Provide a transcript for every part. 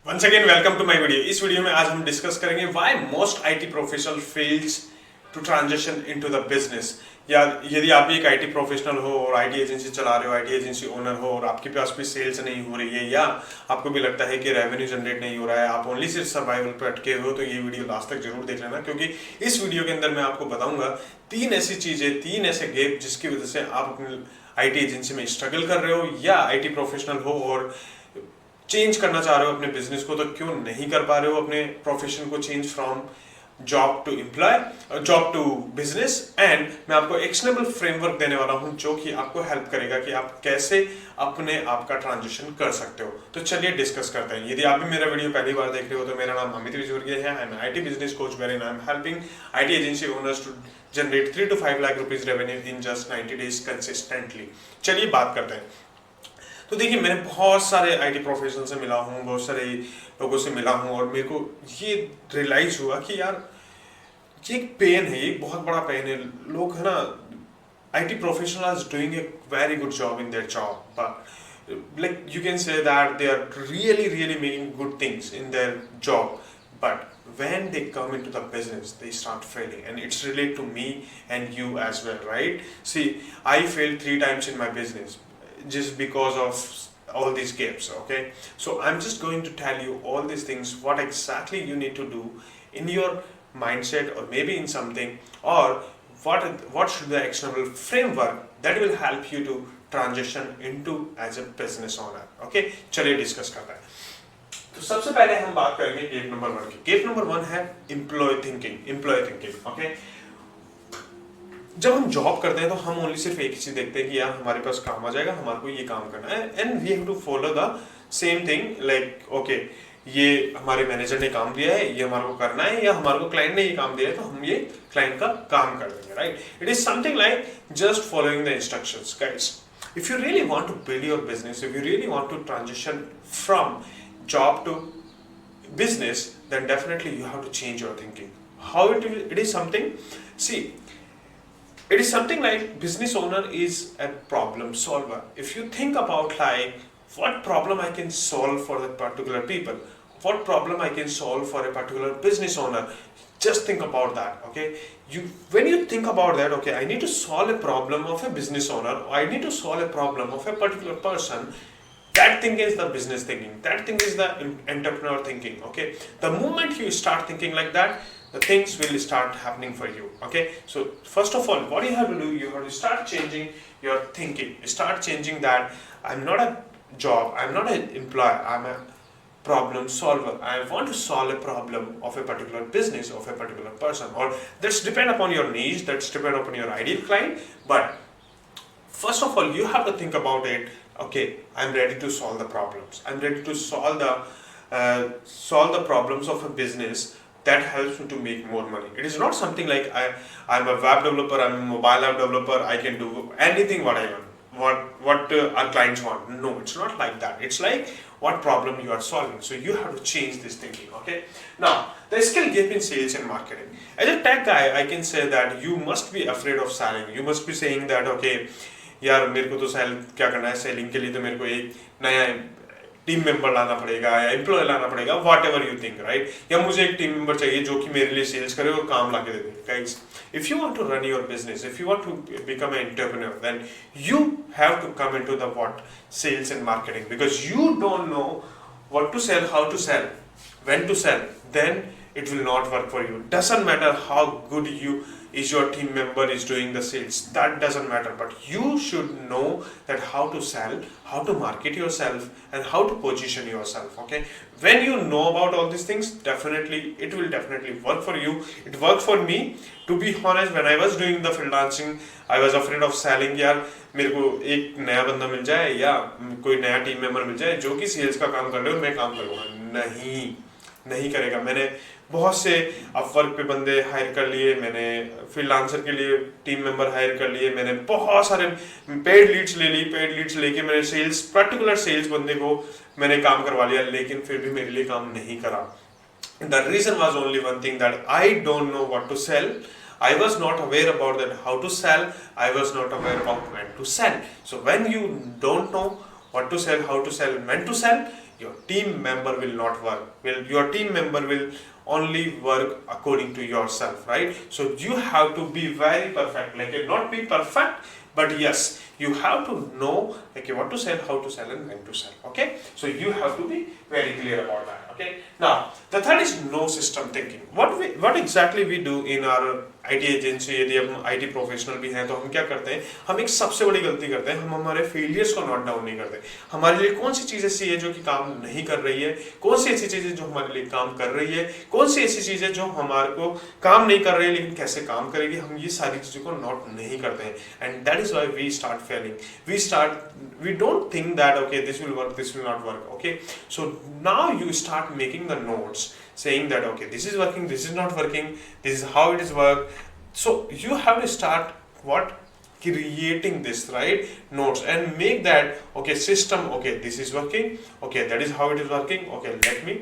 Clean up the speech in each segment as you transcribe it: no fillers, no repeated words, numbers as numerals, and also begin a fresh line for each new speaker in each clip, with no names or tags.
Once again welcome to my video. इस video में आज हम डिस्कस करेंगे why most IT professional fails to transition into the business. या यदि आप भी एक आईटी प्रोफेशनल हो और आईटी एजेंसी चला रहे हो, आईटी एजेंसी ओनर हो और आपके पास भी सेल्स नहीं हो रही है या आपको भी लगता है कि रेवेन्यू जनरेट नहीं हो रहा है, आप ओनली सिर्फ सर्वाइवल पर अटके हो, तो ये वीडियो लास्ट तक जरूर देख लेना, क्योंकि इस वीडियो के अंदर मैं आपको बताऊंगा तीन ऐसी चीजें, तीन ऐसे गैप जिसकी वजह से आप अपनी आईटी एजेंसी में स्ट्रगल कर रहे हो या आईटी प्रोफेशनल हो और चेंज करना चाह रहे हो अपने बिजनेस को, तो क्यों नहीं कर पा रहे हो अपने प्रोफेशन को change from job to employ, job to business. And मैं आपको एक्शनेबल फ्रेमवर्क देने वाला हूं जो कि आपको हेल्प करेगा कि आप कैसे अपने आप का ट्रांजिशन कर सकते हो। तो चलिए डिस्कस करते हैं। यदि आप भी मेरा वीडियो पहली बार देख रहे हो तो मेरा नाम अमित विजोरगे है। I am IT business coach where I am helping IT agency owners to generate 3 to 5 lakh rupees revenue in just 90 days consistently. चलिए बात करते हैं। तो देखिए, मैंने बहुत सारे आईटी प्रोफेशनल से मिला हूँ, बहुत सारे लोगों से मिला हूँ और मेरे को ये रियलाइज हुआ कि यार ये एक पेन है, ये एक बहुत बड़ा पेन है। लोग है ना, IT professionals doing a very good job in their job, but like you can say that they are really making good things in their job, but when they come into the business they start failing, and it's related to me and you as well, right? See, I failed 3 times in my business just because of all these gaps. Okay, so I'm just going to tell you all these things, what exactly you need to do in your mindset or maybe in something, or what should the actionable framework that will help you to transition into as a business owner. Okay, चलिए discuss करते हैं। तो सबसे पहले हम बात करेंगे gap number 1 की। गेप नंबर 1 है एम्प्लॉय थिंकिंग। ओके, जब हम जॉब करते हैं तो हम ओनली सिर्फ एक ही चीज देखते हैं कि यार हमारे पास काम आ जाएगा, हमारे को ये काम करना है, and we have to follow the same thing. Like okay, ये हमारे मैनेजर ने काम दिया है, ये हमारे को करना है, या हमारे को क्लाइंट ने ये काम दिया है तो हम ये क्लाइंट का काम कर देंगे, right? It is something like just following the instructions. Guys, if you really want to build your business, if you really want to transition from job to business, then definitely you have to change your thinking. How it is something, see, it is something like business owner is a problem solver. If you think about like what problem I can solve for that particular people, what problem I can solve for a particular business owner, just think about that. Okay, when you think about that, okay, I need to solve a problem of a business owner, I need to solve a problem of a particular person. That thing is the business thinking, that thing is the entrepreneur thinking. Okay, the moment you start thinking like that, the things will start happening for you. Okay, so first of all, what you have to do, you have to start changing your thinking, start changing that I'm not a job, I'm not an employee, I'm a problem solver. I want to solve a problem of a particular business, of a particular person, or that's depend upon your niche, that's depend upon your ideal client. But first of all, you have to think about it. Okay, I'm ready to solve the problems, I'm ready to solve the problems of a business that helps me to make more money. It is not something like I'm a web developer, I'm a mobile app developer, I can do anything what I want, what our clients want. No, it's not like that. It's like what problem you are solving. So you have to change this thinking. Okay, now the skill gap in sales and marketing. As a tech guy, I can say that you must be afraid of selling. You must be saying that okay, यार मेरे को तो cell क्या करना है, selling के लिए तो मेरे को एक नया टीम मेंबर लाना पड़ेगा या एम्प्लॉय लाना पड़ेगा, what ever you think, right? या मुझे एक टीम मेंबर चाहिए जो कि मेरे लिए सेल्स करे और काम ला के दे दे। Guys, if you want to run your business, if you want to become an entrepreneur, then you have to come into the what sales and marketing, because you don't know what to sell, how to sell, when to sell, then it will not work for you. Doesn't matter how good your team member is doing the sales, that doesn't matter, but you should know that how to sell, how to market yourself, and how to position yourself. Okay, when you know about all these things, definitely it will definitely work for you. It worked for me, to be honest. When I was doing the freelancing, I was afraid of selling. यार मेरे को एक नया बंदा मिल जाए या कोई नया टीम मेंबर मिल जाए जो कि सेल्स का काम कर ले और मैं काम करूँगा, नहीं करेगा। मैंने बहुत से अपवर्क पे बंदे हायर कर लिए, मैंने फ्रीलांसर के लिए टीम मेंबर हायर कर लिए, मैंने बहुत सारे पेड लीड्स ले ली, पेड लीड्स लेके मैंने सेल्स, पर्टिकुलर सेल्स बंदे को मैंने काम करवा लिया, लेकिन फिर भी मेरे लिए काम नहीं करा। The reason was only one thing, that I don't know what to sell. I was not aware about that how to sell. I was not aware about when to sell. So when you don't know what to sell, how to sell, when to sell, your team member will not work. Your team member will only work according to yourself, right? So you have to be very perfect, like not be perfect, but yes, you have to know okay what to sell, how to sell, and when to sell. Okay, so you have to be very clear about that. Okay, now the third is no system thinking. What exactly we do in our IT agency, यदि हम IT professional भी हैं तो हम क्या करते हैं, हम एक सबसे बड़ी गलती करते हैं, हम हमारे फेलियर्स को नोट डाउन नहीं करते. हमारे लिए कौन सी चीज़ ऐसी है जो कि काम नहीं कर रही है, कौन सी ऐसी चीज़ें जो हमारे लिए काम कर रही है, कौन सी ऐसी चीज़ें जो हमारे को काम नहीं कर रही है लेकिन कैसे काम करेगी, हम ये सारी चीज़ों को नोट नहीं करते हैं. And that is why we start failing. We don't think that okay this will work, this will not work. Okay, so now you start making the notes saying that okay this is working, this is not working, this is how it is work. So you have to start creating this, right, notes, and make that okay system, okay this is working, okay that is how it is working, okay let me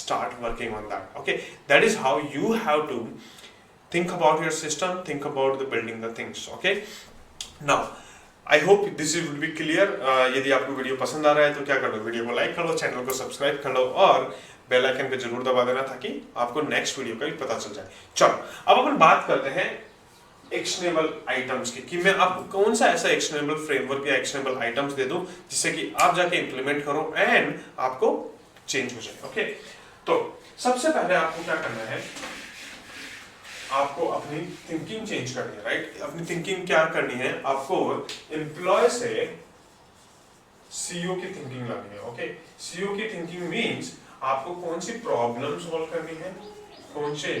start working on that. Okay, that is how you have to think about your system, think about the building the things. Okay, now I hope this will be clear. यदि आपको video पसंद आ रहा है तो क्या कर लो, video को like कर लो, चैनल को सब्सक्राइब कर लो और बेल आइकन पे जरूर दबा देना ताकि आपको नेक्स्ट वीडियो का भी पता चल जाए. चलो अब अपन बात करते हैं एक्शनेबल आइटम्स की, कि मैं आपको कौन सा ऐसा एक्शनेबल फ्रेमवर्क या एक्शनेबल आइटम्स दे दूं जिससे कि आप जाके इंप्लीमेंट करो एंड आपको चेंज हो जाए. ओके, तो सबसे पहले आपको क्या करना है, आपको अपनी थिंकिंग चेंज करनी है, राइट. अपनी थिंकिंग क्या करनी है, आपको एम्प्लॉय से सीईओ की थिंकिंग लानी है. ओके, सीईओ की थिंकिंग मींस आपको कौन सी प्रॉब्लम सॉल्व करनी है, कौन से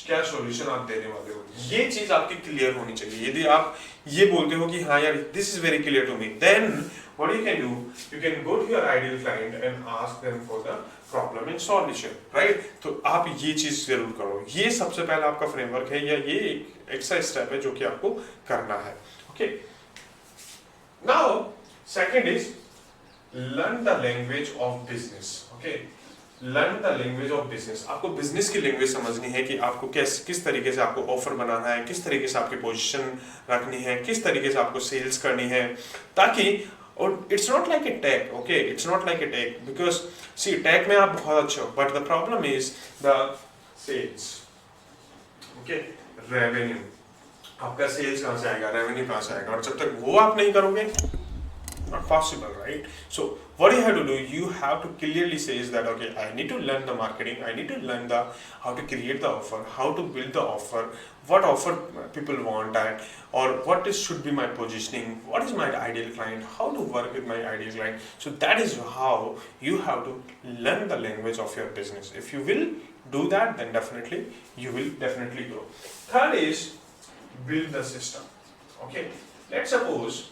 क्या सॉल्यूशन आप देने वाले हो, ये चीज आपकी क्लियर होनी चाहिए. यदि आप ये बोलते हो कि हाँ यार this is very clear to me, then what you can do, you can go to your ideal client and ask them for the problem and solution, right. तो आप ये चीज जरूर करो. ये सबसे पहला आपका फ्रेमवर्क है या ये एक एक्स्ट्रा स्टेप है जो कि आपको करना है. Okay, now second is learn the language of business. Okay, learn the language of business. आपको बिजनेस की लैंग्वेज समझनी है कि आपको किस तरीके से आपको ऑफर बनाना है, किस तरीके से आपकी पोजीशन रखनी है, किस तरीके से आपको सेल्स करनी है, ताकि और it's not like a tag. Okay, it's not like a tag because C tag में आप बहुत अच्छे हो but the problem is the sales. Okay, revenue, आपका सेल्स कहाँ से आएगा, रेवेन्यू कहाँ से आएगा, और जब तक वो आप नहीं करोगे not possible, right. So what you have to do, you have to clearly say is that okay I need to learn the marketing, I need to learn the how to create the offer, how to build the offer, what offer people want at, or what is should be my positioning, what is my ideal client, how to work with my ideal client. So that is how you have to learn the language of your business. If you will do that, then definitely you will definitely grow. Third is build the system. Okay, let's suppose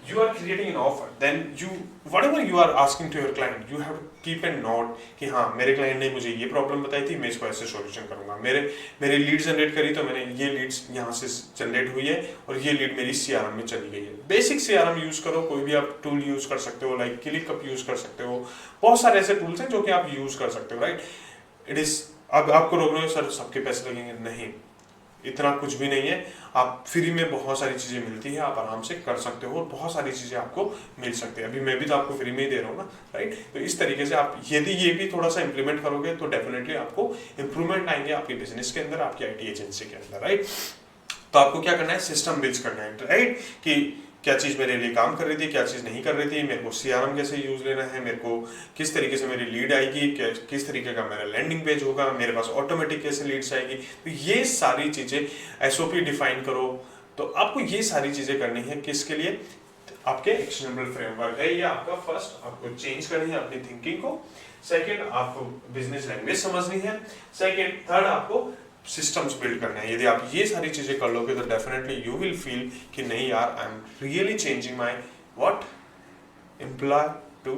you are creating an offer, then you whatever you are asking to your client, you have to keep a note कि हाँ मेरे client ने मुझे ये problem बताई थी, मैं इसको ऐसे सॉल्यूशन करूंगा. मेरे लीड जनरेट करी तो मैंने ये लीड्स यहाँ से जनरेट हुई है और ये लीड मेरी सीआरएम में चली गई है. बेसिक सीआरएम यूज करो, कोई भी आप टूल यूज कर सकते हो, लाइक क्लिकअप यूज कर सकते हो, बहुत सारे ऐसे टूल्स हैं जो कि आप यूज कर सकते हो, राइट. इट इज अब आपको रोक रहे हो सर सबके पैसे लगेंगे, नहीं, इतना कुछ भी नहीं है. आप फ्री में बहुत सारी चीजें मिलती है, आप आराम से कर सकते हो और बहुत सारी चीजें आपको मिल सकती है. अभी मैं भी तो आपको फ्री में ही दे रहा हूँ ना, राइट. तो इस तरीके से आप यदि ये भी थोड़ा सा इंप्लीमेंट करोगे तो डेफिनेटली आपको इंप्रूवमेंट आएंगे आपके बिजनेस के अंदर, आपकी आईटी एजेंसी के अंदर, राइट. तो आपको क्या करना है, सिस्टम बिल्ड करना है, राइट, कि क्या चीज़ मेरे लिए काम कर रही थी, क्या चीज़ नहीं कर रही थी, मेरे को सीआरएम कैसे यूज लेना है, मेरे को किस तरीके से मेरी लीड आएगी, किस तरीके का मेरा लैंडिंग पेज होगा, मेरे पास ऑटोमेटिक कैसे लीड्स आएगी. तो ये सारी चीज़ें एसओपी डिफाइन करो. तो आपको ये सारी चीज़ें करनी है किसके लिए, आपके एक्शनेबल फ्रेमवर्क है, या आपका फर्स्ट आपको चेंज करनी है अपनी थिंकिंग को, सेकेंड आपको बिजनेस लैंग्वेज समझनी है, सेकेंड थर्ड आपको सिस्टम्स बिल्ड करना है. यदि आप ये सारी चीजें कर लोगे तो डेफिनेटली यू विल फील कि नहीं यार I am really changing my what employ to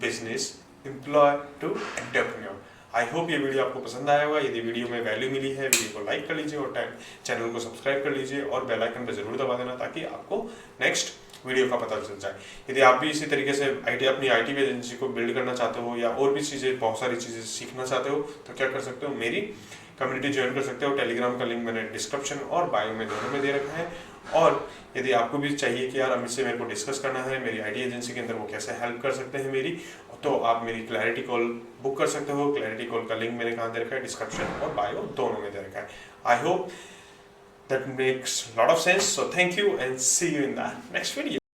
business, employ to entrepreneur. I hope ये वीडियो आपको पसंद आया होगा. यदि वीडियो में वैल्यू मिली है, वीडियो को लाइक कर लीजिए और चैनल को सब्सक्राइब कर लीजिए और बेल आइकन पर जरूर दबा देना ताकि आपको नेक्स्ट वीडियो का पता चल जाए. यदि आप भी इसी तरीके से अपनी आईटी एजेंसी को बिल्ड करना चाहते हो या और भी चीज़ें बहुत सारी चीज़ें सीखना चाहते हो तो क्या कर सकते हो, मेरी कम्युनिटी ज्वाइन कर सकते हो. टेलीग्राम का लिंक मैंने डिस्क्रिप्शन और बायो में दोनों में दे रखा है और यदि आपको भी चाहिए कि यार अमित से मेरे को डिस्कस करना है मेरी आईटी एजेंसी के अंदर, वो कैसे हेल्प कर सकते हैं मेरी, तो आप मेरी क्लैरिटी कॉल बुक कर सकते हो। क्लैरिटी कॉल का लिंक मैंने कहाँ दे रखा है, डिस्क्रिप्शन और बायो दोनों में दे रखा है। I hope that makes a lot of sense. So thank you and see you in the next video.